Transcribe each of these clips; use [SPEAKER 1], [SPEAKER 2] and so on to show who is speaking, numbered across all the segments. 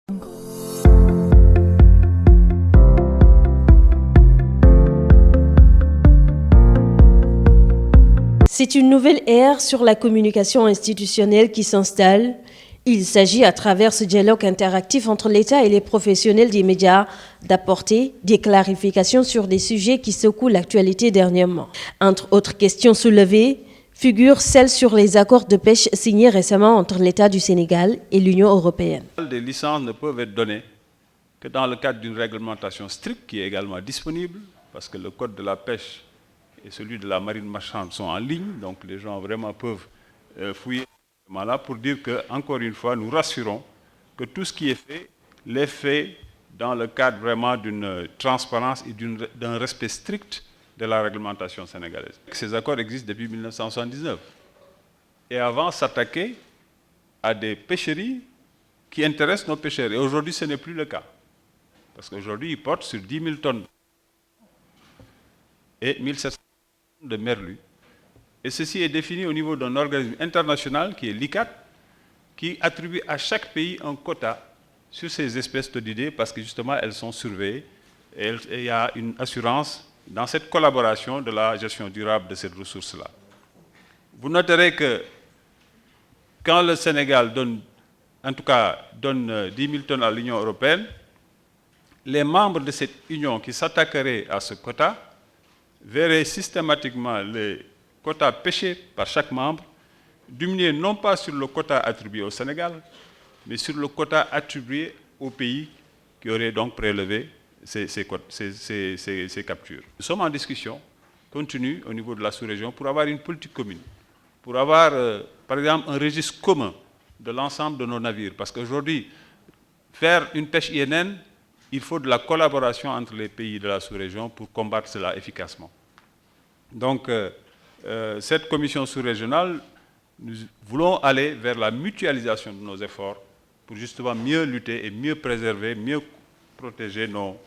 [SPEAKER 1] C'est une nouvelle ère sur la communication institutionnelle qui s'installe. Il s'agit, à travers ce dialogue interactif entre l'État et les professionnels des médias, d'apporter des clarifications sur des sujets qui secouent l'actualité dernièrement. Entre autres questions soulevées, figure celle sur les accords de pêche signés récemment entre l'État du Sénégal et l'Union européenne.
[SPEAKER 2] Les licences ne peuvent être données que dans le cadre d'une réglementation stricte qui est également disponible, parce que le code de la pêche et celui de la marine marchande sont en ligne, donc les gens vraiment peuvent fouiller là pour dire que, encore une fois, nous rassurons que tout ce qui est fait, l'est fait dans le cadre vraiment d'une transparence et d'un respect strict de la réglementation sénégalaise. Ces accords existent depuis 1979. Et avant, s'attaquer à des pêcheries qui intéressent nos pêcheurs. Et aujourd'hui, ce n'est plus le cas. Parce qu'aujourd'hui, ils portent sur 10 000 tonnes et 1 700 de merlu. Et ceci est défini au niveau d'un organisme international qui est l'ICCAT, qui attribue à chaque pays un quota sur ces espèces d'idées parce que justement elles sont surveillées et il y a une assurance dans cette collaboration de la gestion durable de cette ressource-là. Vous noterez que quand le Sénégal donne 10 000 tonnes à l'Union européenne, les membres de cette union qui s'attaqueraient à ce quota verraient systématiquement les quotas pêchés par chaque membre diminuer non pas sur le quota attribué au Sénégal, mais sur le quota attribué aux pays qui auraient donc prélevé ces captures. Nous sommes en discussion continue au niveau de la sous-région pour avoir une politique commune, pour avoir, par exemple, un registre commun de l'ensemble de nos navires. Parce qu'aujourd'hui, faire une pêche INN, il faut de la collaboration entre les pays de la sous-région pour combattre cela efficacement. Donc, cette commission sous-régionale, nous voulons aller vers la mutualisation de nos efforts pour justement mieux lutter et mieux préserver, mieux protéger nos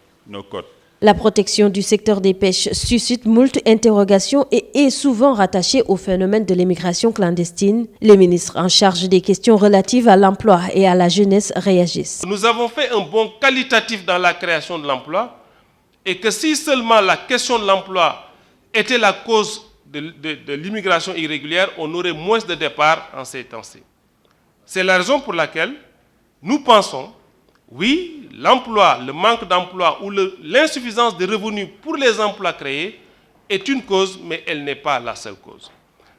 [SPEAKER 2] côtes.
[SPEAKER 1] La protection du secteur des pêches suscite moult interrogations et est souvent rattachée au phénomène de l'immigration clandestine. Les ministres en charge des questions relatives à l'emploi et à la jeunesse réagissent.
[SPEAKER 3] Nous avons fait un bond qualitatif dans la création de l'emploi et que si seulement la question de l'emploi était la cause de l'immigration irrégulière, on aurait moins de départs en ces temps-ci. C'est la raison pour laquelle nous pensons, oui, l'emploi, le manque d'emploi ou l'insuffisance de revenus pour les emplois créés est une cause, mais elle n'est pas la seule cause.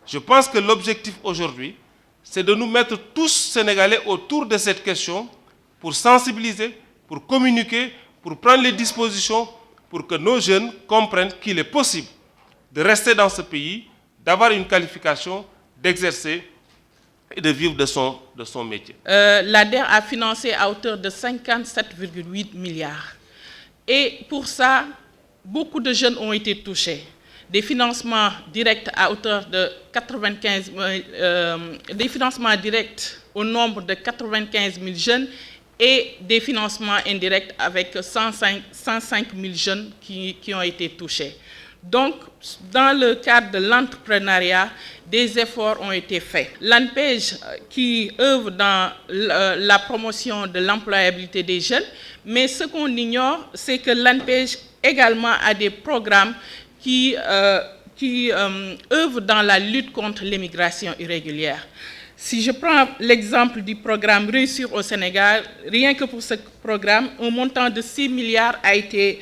[SPEAKER 3] Je pense que l'objectif aujourd'hui, c'est de nous mettre tous Sénégalais autour de cette question pour sensibiliser, pour communiquer, pour prendre les dispositions pour que nos jeunes comprennent qu'il est possible de rester dans ce pays, d'avoir une qualification, d'exercer et de vivre de son métier.
[SPEAKER 4] L'ADER a financé à hauteur de 57,8 milliards. Et pour ça, beaucoup de jeunes ont été touchés. Des financements directs à hauteur de 95 des financements directs au nombre de 95 000 jeunes et des financements indirects avec 105 000 jeunes qui ont été touchés. Donc, dans le cadre de l'entrepreneuriat, des efforts ont été faits. L'ANPEJ qui œuvre dans la promotion de l'employabilité des jeunes, mais ce qu'on ignore, c'est que l'ANPEJ également a des programmes qui œuvrent dans la lutte contre l'immigration irrégulière. Si je prends l'exemple du programme Réussir au Sénégal, rien que pour ce programme, un montant de 6 milliards a été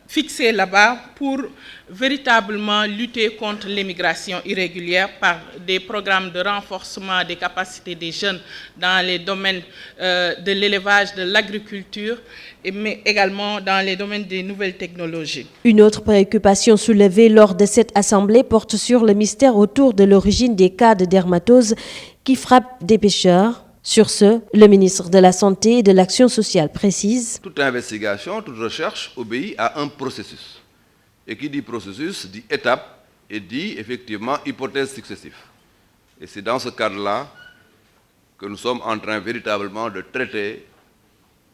[SPEAKER 4] fixé là-bas pour véritablement lutter contre l'immigration irrégulière par des programmes de renforcement des capacités des jeunes dans les domaines de l'élevage, de l'agriculture, mais également dans les domaines des nouvelles technologies.
[SPEAKER 1] Une autre préoccupation soulevée lors de cette assemblée porte sur le mystère autour de l'origine des cas de dermatose qui frappent des pêcheurs. Sur ce, le ministre de la Santé et de l'Action sociale précise:
[SPEAKER 5] toute investigation, toute recherche obéit à un processus. Et qui dit processus dit étape et dit effectivement hypothèse successive. Et c'est dans ce cadre-là que nous sommes en train véritablement de traiter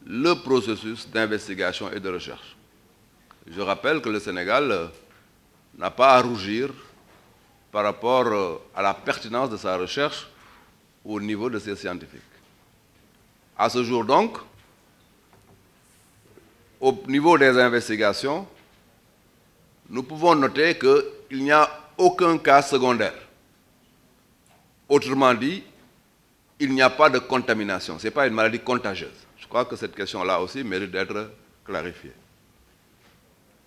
[SPEAKER 5] le processus d'investigation et de recherche. Je rappelle que le Sénégal n'a pas à rougir par rapport à la pertinence de sa recherche au niveau de ses scientifiques. À ce jour donc, au niveau des investigations, nous pouvons noter qu'il n'y a aucun cas secondaire. Autrement dit, il n'y a pas de contamination. Ce n'est pas une maladie contagieuse. Je crois que cette question-là aussi mérite d'être clarifiée.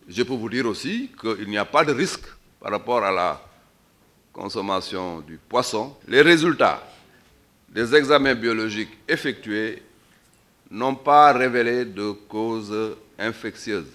[SPEAKER 5] Je peux vous dire aussi qu'il n'y a pas de risque par rapport à la consommation du poisson. Les résultats des examens biologiques effectués n'ont pas révélé de causes infectieuses,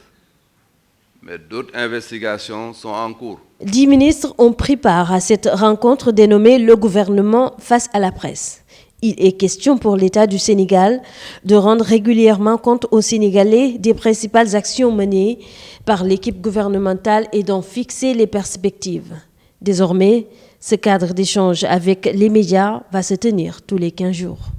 [SPEAKER 5] mais d'autres investigations sont en cours.
[SPEAKER 1] 10 ministres ont pris part à cette rencontre dénommée Le gouvernement face à la presse. Il est question pour l'État du Sénégal de rendre régulièrement compte aux Sénégalais des principales actions menées par l'équipe gouvernementale et d'en fixer les perspectives. Désormais, ce cadre d'échange avec les médias va se tenir tous les 15 jours.